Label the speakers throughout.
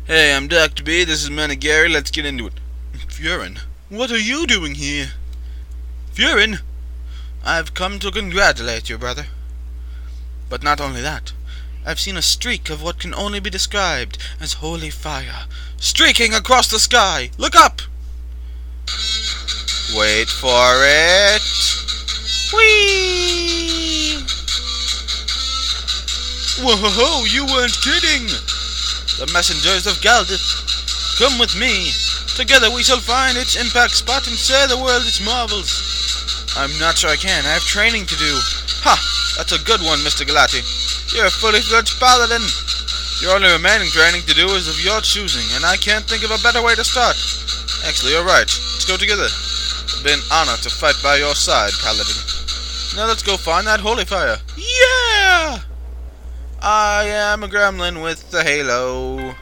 Speaker 1: Hey, I'm Dr. B, this is menagerie, let's get into it. Furin, what are you doing here? Furin, I've come to congratulate you, brother. But not only that, I've seen a streak of what can only be described as holy fire, streaking across the sky. Look up! Wait for it. Whee! Whoa, you weren't kidding! The messengers of Galdith. Come with me. Together we shall find its impact spot and share the world its marvels. I'm not sure I can. I have training to do. Ha! That's a good one, Mr. Galati. You're a fully fledged paladin. Your only remaining training to do is of your choosing, and I can't think of a better way to start. Actually, you're right. Let's go together. It's been an honor to fight by your side, paladin. Now let's go find that holy fire. Yeah! I am a gremlin with a halo.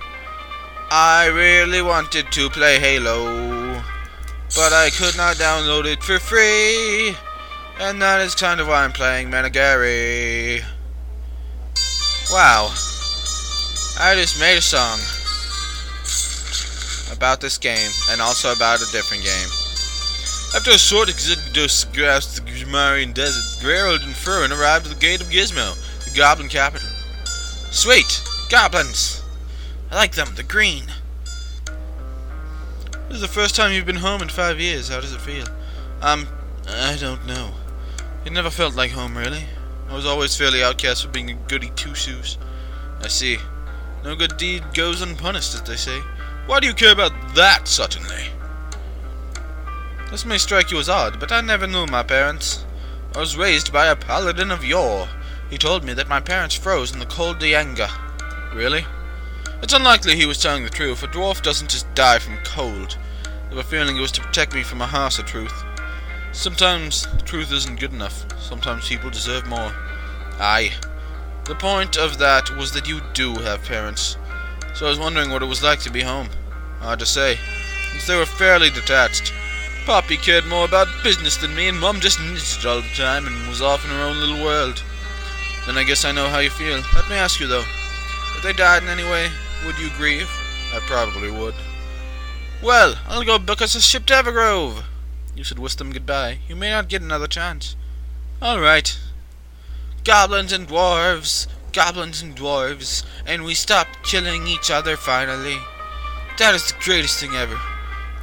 Speaker 1: I really wanted to play Halo, but I could not download it for free, and that is kind of why I'm playing menagerie. Wow, I just made a song about this game, and also about a different game. After a short exodus across the Gizmarian desert, Geralt and Furin arrived at the gate of Gizmo, the goblin capital. Sweet! Goblins! I like them, they're green. This is the first time you've been home in 5 years. How does it feel? I don't know. It never felt like home, really. I was always fairly outcast for being a goody two-shoes. I see. No good deed goes unpunished, as they say. Why do you care about that, suddenly? This may strike you as odd, but I never knew my parents. I was raised by a paladin of yore. He told me that my parents froze in the cold Dianga. Really? It's unlikely he was telling the truth. A dwarf doesn't just die from cold. I have a feeling it was to protect me from a harsher truth. Sometimes the truth isn't good enough. Sometimes people deserve more. Aye. The point of that was that you do have parents. So I was wondering what it was like to be home. Hard to say, since they were fairly detached. Poppy cared more about business than me, and Mum just knitted all the time and was off in her own little world. Then I guess I know how you feel. Let me ask you though, if they died in any way, would you grieve? I probably would. Well, I'll go book us a ship to Evergrove. You should wish them goodbye. You may not get another chance. Alright. Goblins and dwarves, and we stopped killing each other finally. That is the greatest thing ever.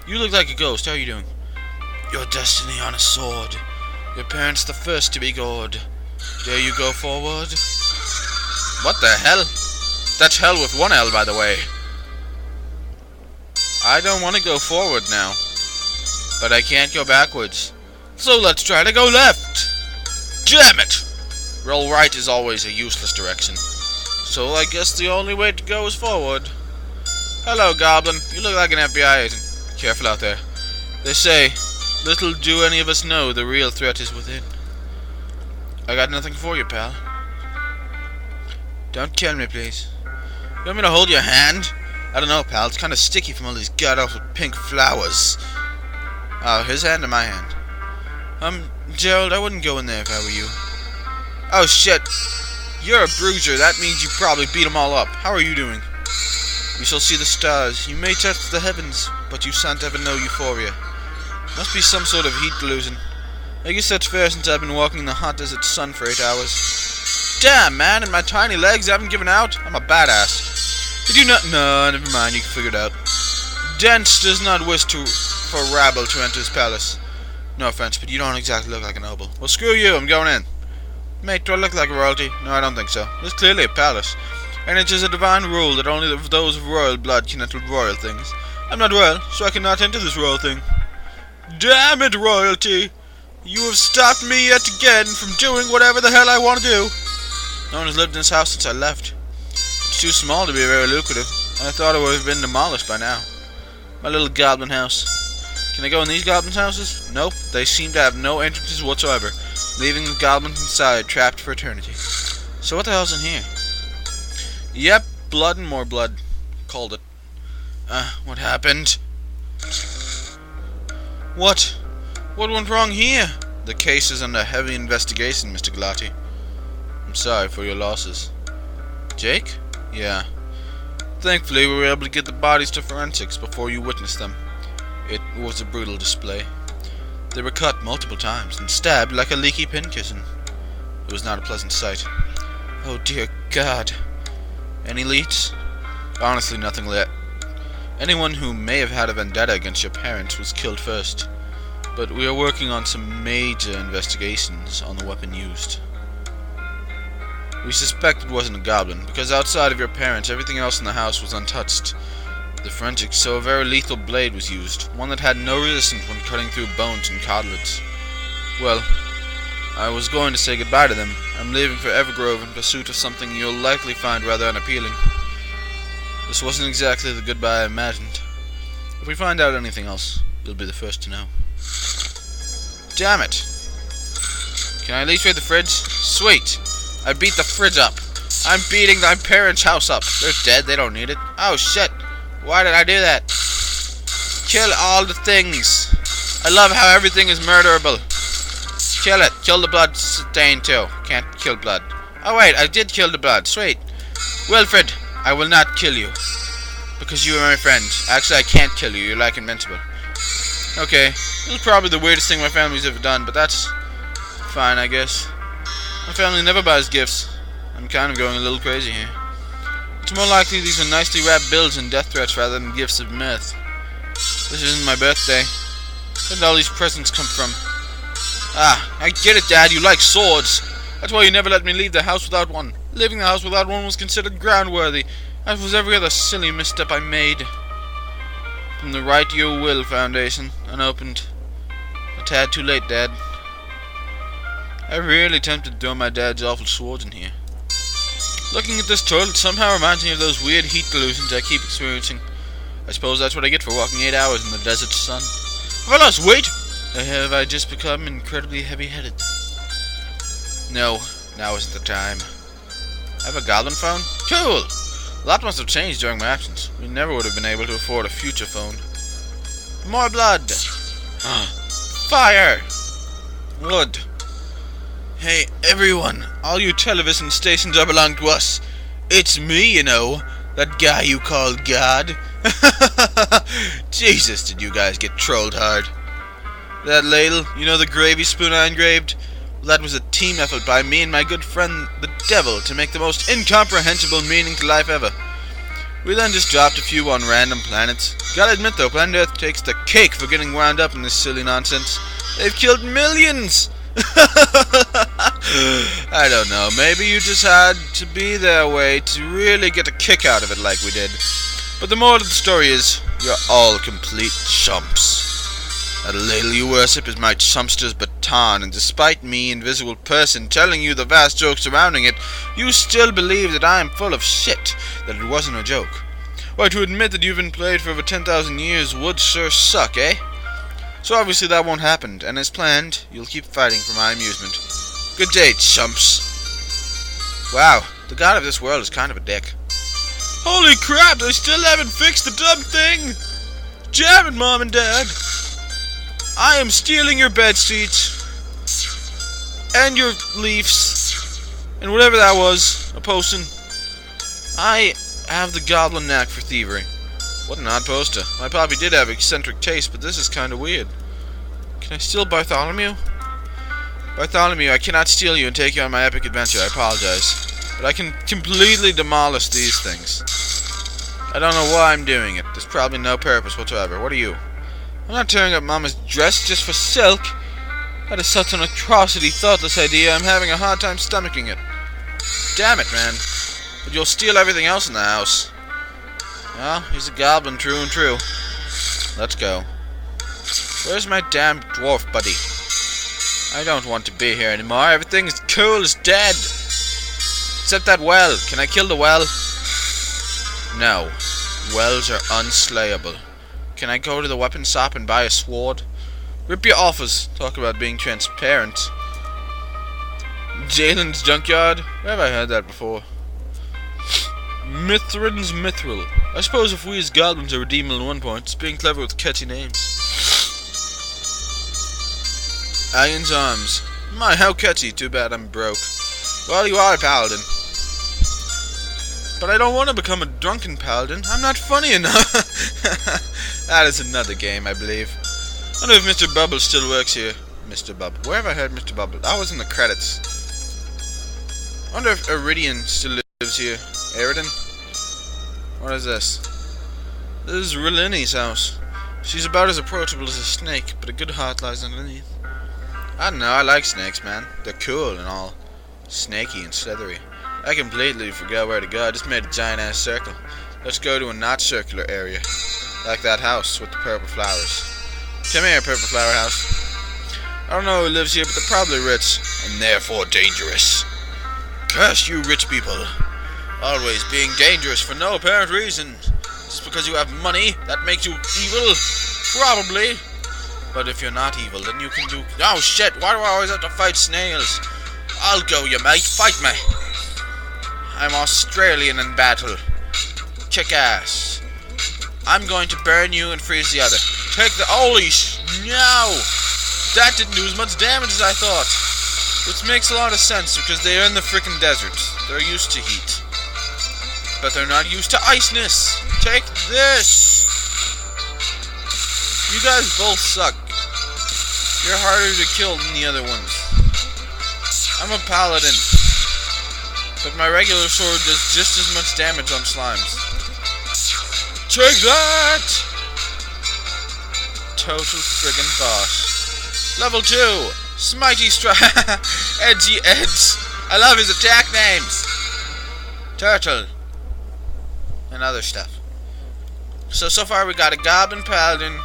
Speaker 1: You look like a ghost. How are you doing? Your destiny on a sword. Your parents the first to be gored. Dare you go forward? What the hell? That's hell with one L, by the way. I don't want to go forward now, but I can't go backwards. So let's try to go left. Damn it! Roll right is always a useless direction. So I guess the only way to go is forward. Hello, Goblin. You look like an FBI agent. Careful out there. They say, little do any of us know the real threat is within. I got nothing for you, pal. Don't kill me, please. You want me to hold your hand? I don't know, pal. It's kind of sticky from all these god-awful pink flowers. Oh, his hand or my hand? Gerald, I wouldn't go in there if I were you. Oh, shit. You're a bruiser. That means you probably beat them all up. How are you doing? You shall see the stars. You may touch the heavens, but you shan't ever know euphoria. Must be some sort of heat delusion. I guess that's fair since I've been walking in the hot desert sun for 8 hours. Damn, man, and my tiny legs haven't given out? I'm a badass. Did you not? No, never mind, you can figure it out. Dents does not wish for rabble to enter his palace. No offense, but you don't exactly look like a noble. Well, screw you, I'm going in. Mate, do I look like royalty? No, I don't think so. This is clearly a palace. And it is a divine rule that only those of royal blood can enter royal things. I'm not royal, so I cannot enter this royal thing. Damn it, royalty! You have stopped me yet again from doing whatever the hell I want to do. No one has lived in this house since I left. It's too small to be very lucrative, and I thought it would have been demolished by now. My little goblin house. Can I go in these goblins' houses? Nope, they seem to have no entrances whatsoever, leaving the goblins inside trapped for eternity. So what the hell's in here? Yep, blood and more blood. Called it. What happened? What? What went wrong here? The case is under heavy investigation, Mr. Galati. I'm sorry for your losses. Jake? Yeah. Thankfully, we were able to get the bodies to forensics before you witnessed them. It was a brutal display. They were cut multiple times and stabbed like a leaky pincushion. It was not a pleasant sight. Oh dear God. Any leads? Honestly, nothing yet. Anyone who may have had a vendetta against your parents was killed first. But we are working on some major investigations on the weapon used. We suspect it wasn't a goblin, because outside of your parents, everything else in the house was untouched. The forensics show a very lethal blade was used, one that had no resistance when cutting through bones and cartilage. Well, I was going to say goodbye to them. I'm leaving for Evergrove in pursuit of something you'll likely find rather unappealing. This wasn't exactly the goodbye I imagined. If we find out anything else, you'll be the first to know. Damn it! Can I at least raid the fridge? Sweet! I beat the fridge up! I'm beating thy parents' house up! They're dead, they don't need it. Oh shit! Why did I do that? Kill all the things! I love how everything is murderable. Kill it! Kill the blood stain too. Can't kill blood. Oh wait, I did kill the blood. Sweet. Wilfred, I will not kill you. Because you are my friend. Actually, I can't kill you. You're like invincible. Okay. This is probably the weirdest thing my family's ever done, but that's fine, I guess. My family never buys gifts. I'm kind of going a little crazy here. It's more likely these are nicely wrapped bills and death threats rather than gifts of mirth. This isn't my birthday. Where did all these presents come from? Ah, I get it, Dad. You like swords. That's why you never let me leave the house without one. Leaving the house without one was considered ground-worthy, as was every other silly misstep I made. From the Right to Your Will Foundation, unopened. A tad too late, Dad. I'm really tempted to throw my dad's awful swords in here. Looking at this toilet somehow reminds me of those weird heat delusions I keep experiencing. I suppose that's what I get for walking 8 hours in the desert sun. Fellas, wait! Or have I just become incredibly heavy-headed? No, now isn't the time. I have a goblin phone? Cool! A lot must have changed during my absence. We never would have been able to afford a future phone. More blood! Fire! Wood! Hey, everyone! All you television stations are belong to us. It's me, you know. That guy you call God. Jesus, did you guys get trolled hard. That ladle, you know the gravy spoon I engraved? Well, that was a team effort by me and my good friend the devil to make the most incomprehensible meaning to life ever. We then just dropped a few on random planets. Gotta admit though, Planet Earth takes the cake for getting wound up in this silly nonsense. They've killed millions! I don't know, maybe you just had to be their way to really get a kick out of it like we did. But the moral of the story is, you're all complete chumps. That ladle you worship is my chumpster's baton, and despite me, invisible person, telling you the vast joke surrounding it, you still believe that I am full of shit, that it wasn't a joke. Why, to admit that you've been played for over 10,000 years would sure suck, eh? So obviously that won't happen, and as planned, you'll keep fighting for my amusement. Good day, chumps. Wow, the god of this world is kind of a dick. Holy crap, they still haven't fixed the dumb thing! Damn it, Mom and Dad! I am stealing your bed sheets, and your leaves, and whatever that was, a potion. I have the goblin knack for thievery. What an odd poster. My poppy did have eccentric taste, but this is kinda weird. Can I steal Bartholomew? Bartholomew, I cannot steal you and take you on my epic adventure, I apologize. But I can completely demolish these things. I don't know why I'm doing it. There's probably no purpose whatsoever. What are you? I'm not tearing up Mama's dress just for silk. That is such an atrocity, thoughtless idea. I'm having a hard time stomaching it. Damn it, man. But you'll steal everything else in the house. Well, he's a goblin, true and true. Let's go. Where's my damn dwarf buddy? I don't want to be here anymore. Everything is cool as dead. Except that well. Can I kill the well? No. Wells are unslayable. Can I go to the weapon shop and buy a sword? Rip your offers. Talk about being transparent. Jalen's junkyard? Where have I heard that before? Mithrin's Mithril. I suppose if we as goblins are redeemable at one point, it's being clever with catchy names. Iron's Arms. My, how catchy. Too bad I'm broke. Well, you are a paladin. But I don't want to become a drunken paladin. I'm not funny enough. That is another game, I believe. I wonder if Mr. Bubble still works here. Mr. Bubble. Where have I heard Mr. Bubble? That was in the credits. I wonder if Iridian still lives here. Eridan? What is this? This is Relini's house. She's about as approachable as a snake, but a good heart lies underneath. I don't know, I like snakes, man. They're cool and all. Snaky and slithery. I completely forgot where to go. I just made a giant ass circle. Let's go to a not circular area. Like that house with the purple flowers. Come here, purple flower house. I don't know who lives here, but they're probably rich. And therefore dangerous. Curse you rich people. Always being dangerous for no apparent reason. Just because you have money, that makes you evil? Probably. But if you're not evil, then you can do... Oh shit, why do I always have to fight snails? I'll go, you mate. Fight me. I'm Australian in battle. Kick ass. I'm going to burn you and freeze the other. Take the... Holy no! That didn't do as much damage as I thought. Which makes a lot of sense, because they are in the frickin' desert. They're used to heat. But they're not used to iceness. Take this! You guys both suck. You're harder to kill than the other ones. I'm a paladin. But my regular sword does just as much damage on slimes. Take that! Total friggin' boss. Level 2! Smitey Strike! Edgy Edge! I love his attack names! Turtle. And other stuff. So far we got a goblin paladin,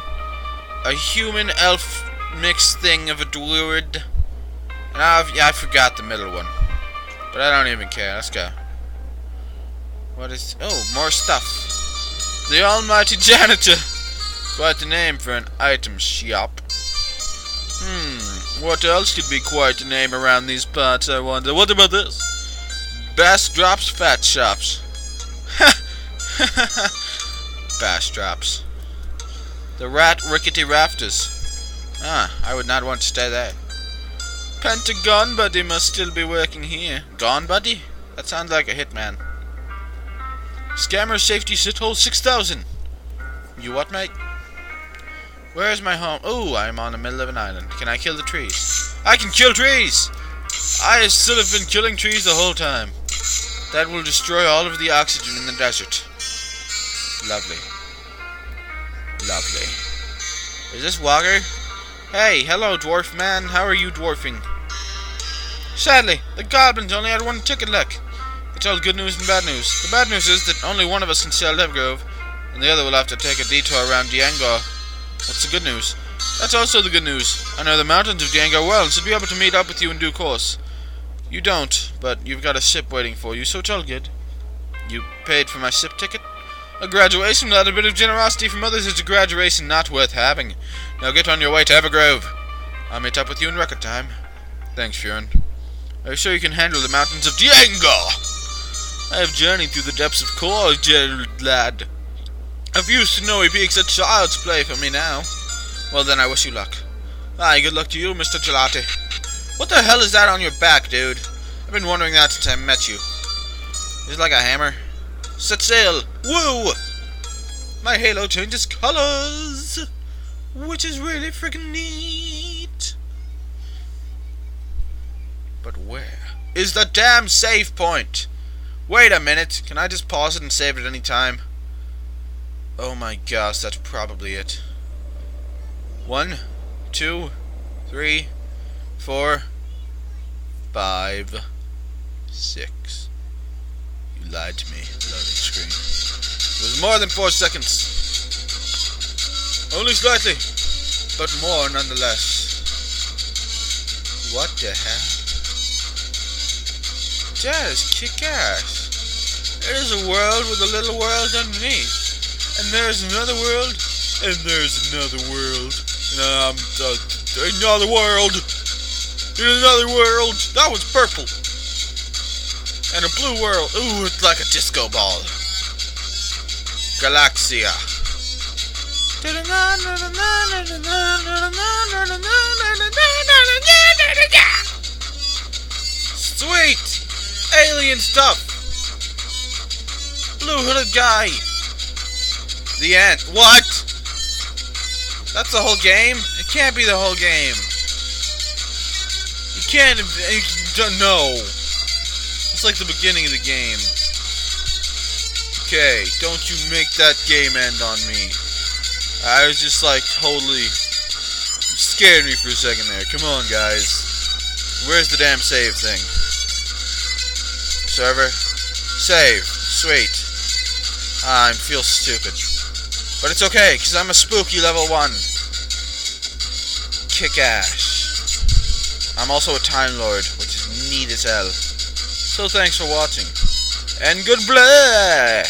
Speaker 1: a human elf mixed thing of a druid, and I forgot the middle one. But I don't even care. Let's go. What is... Oh, more stuff. The Almighty Janitor. Quite the name for an item shop. What else could be quite the name around these parts, I wonder? What about this? Bass Drops Fat Shops. Bass Drops. The Rat Rickety Rafters. I would not want to stay there. Pentagon Buddy must still be working here. Gone Buddy? That sounds like a hitman. Scammer Safety Shithole 6000. You what, mate? Where is my home? Oh, I'm on the middle of an island. Can I kill the trees? I can kill trees! I still have been killing trees the whole time. That will destroy all of the oxygen in the desert. Lovely. Lovely. Is this Walker? Hey, hello, dwarf man. How are you dwarfing? Sadly, the goblins only had one ticket left. It's all good news and bad news. The bad news is that only one of us can sail Levergrove, and the other will have to take a detour around Diangor. That's the good news. That's also the good news. I know the mountains of Diangor well, and should be able to meet up with you in due course. You don't, but you've got a ship waiting for you, so it's all good. You paid for my ship ticket? A graduation without a bit of generosity from others is a graduation not worth having. Now get on your way to Evergrove. I'll meet up with you in record time. Thanks, Furin. Are you sure you can handle the mountains of Diangor? I have journeyed through the depths of Kor, Gerald lad. A few snowy peaks are child's play for me now. Well then, I wish you luck. Aye, good luck to you, Mr. Gelati. What the hell is that on your back, dude? I've been wondering that since I met you. Is it like a hammer? Set sail! Woo! My halo changes colors, which is really freaking neat. But where is the damn save point? Wait a minute. Can I just pause it and save it at any time? Oh my gosh, that's probably it. 1, 2, 3, 4, 5, 6. You lied to me, loading screen. It was more than 4 seconds. Only slightly, but more nonetheless. What the hell? That is kick-ass. There's a world with a little world underneath. And there's another world, and there's another world. And another world. In another world. That was purple. And a blue world. Ooh, it's like a disco ball. Galaxia. Sweet! Alien stuff! blue-hooded guy. The end. What? That's the whole game? It can't be the whole game. You can't... No. It's like the beginning of the game. Okay, don't you make that game end on me. I was just like totally... scared me for a second there. Come on, guys. Where's the damn save thing? Server? Save. Sweet. I feel stupid. But it's okay, because I'm a spooky level 1. Kick ass. I'm also a Time Lord, which is neat as hell. So thanks for watching. And goodbye!